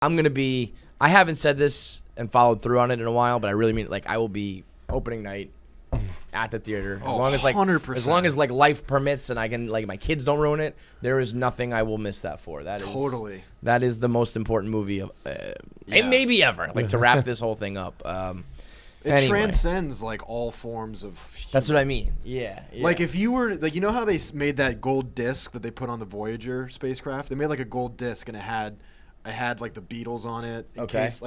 I'm going to be, I haven't said this and followed through on it in a while, but I really mean it. Like, I will be opening night at the theater. As long as, like, 100%. as long as, like, life permits and I can, like, my kids don't ruin it, there is nothing I will miss that for. That is Totally. That is the most important movie of maybe ever, like, to wrap this whole thing up. It transcends, like, all forms of humor. That's what I mean. Yeah. Like, if you were, like, you know how they made that gold disc that they put on the Voyager spacecraft? They made, like, a gold disc, and it had like the Beatles on it in case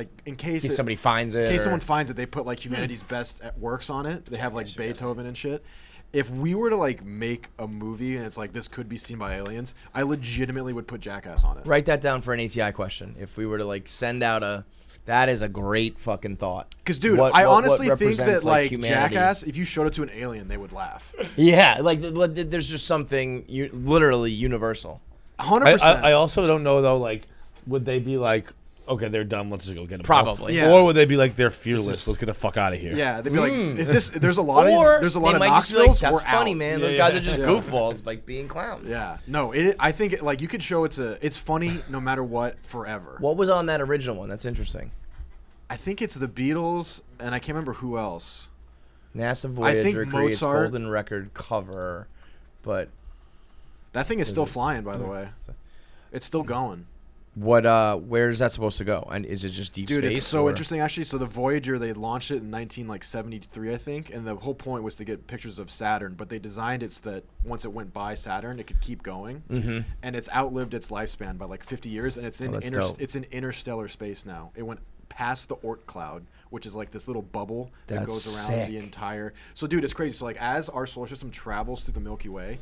somebody finds it. In case someone finds it, they put like humanity's best works on it. They have like Beethoven and shit. If we were to like make a movie and it's like this could be seen by aliens, I legitimately would put Jackass on it. Write that down for an ATI question. If we were to like send out that is a great fucking thought. Because dude, I honestly think that like Jackass, if you showed it to an alien, they would laugh. Yeah, like there's just something literally universal. 100%. I also don't know though, like. Would they be like, okay, they're dumb, let's just go get them? Probably. Yeah. Or would they be like, they're fearless, let's get the fuck out of here? Yeah, they'd be like, is this, there's a lot of Knoxvilles, like, that's funny, man. Those guys are just goofballs, like being clowns. Yeah. No, I think like you could show it's funny no matter what forever. What was on that original one? That's interesting. I think it's the Beatles, and I can't remember who else. NASA Voyager creates Golden Record cover, but... That thing is still flying, by the way. It's still going. Where is that supposed to go? And is it just deep space? Dude, it's so interesting actually. So the Voyager, they launched it in 1973, I think, and the whole point was to get pictures of Saturn. But they designed it so that once it went by Saturn, it could keep going, and it's outlived its lifespan by like 50 years, and it's in it's in interstellar space now. It went past the Oort cloud, which is like this little bubble that goes around the entire. So dude, it's crazy. So like as our solar system travels through the Milky Way,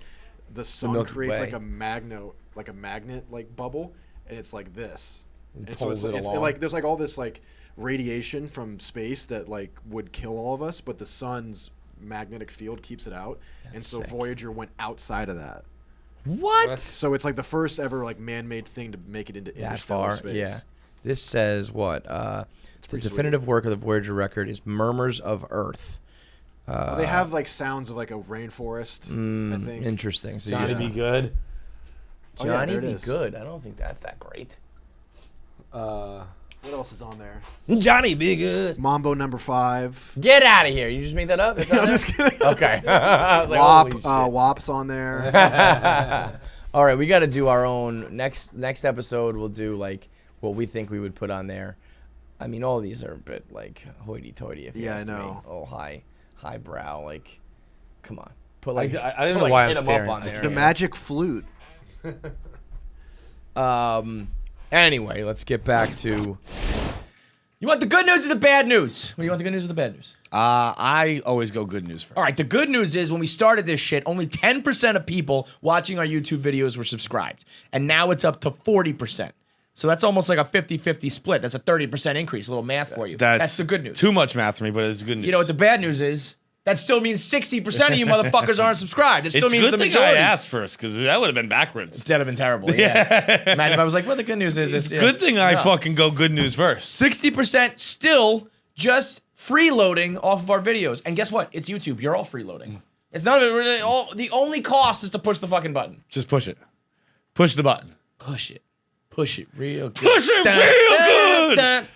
the sun creates like a magnet like bubble. And it's like this, and so it's like there's like all this like radiation from space that like would kill all of us, but the sun's magnetic field keeps it out, and so Voyager went outside of that. What? So it's like the first ever like man-made thing to make it into interstellar space. Yeah. This says what? The definitive work of the Voyager record is Murmurs of Earth. They have like sounds of like a rainforest. I think. Interesting. So Johnny Be Good. Johnny Be Good. I don't think that's that great. What else is on there? Johnny Be Good. Mambo number 5. Get out of here! You just made that up? I'm just kidding. Okay. WAP's on there. All right, we got to do our own next episode. We'll do like what we think we would put on there. I mean, all of these are a bit like hoity-toity. If you ask me. Oh, highbrow. Like, come on, put like I don't know why I'm staring on there. The magic flute. Anyway, let's get back to. You want the good news or the bad news? What do you want, the good news or the bad news? I always go good news first. All right, the good news is when we started this shit, only 10% of people watching our YouTube videos were subscribed. And now it's up to 40%. So that's almost like a 50-50 split. That's a 30% increase. A little math for you. That's the good news. Too much math for me, but it's good news. You know what the bad news is? That still means 60% of you motherfuckers aren't subscribed. It still means the majority. It's a good thing I asked first, because that would have been backwards. That'd have been terrible, yeah. Imagine if I was like, well, the good news is... It's good thing I fucking go good news first. 60% still just freeloading off of our videos. And guess what? It's YouTube. You're all freeloading. It's none of it really... The only cost is to push the fucking button. Just push it. Push the button. Push it. Push it real good. Push it real good!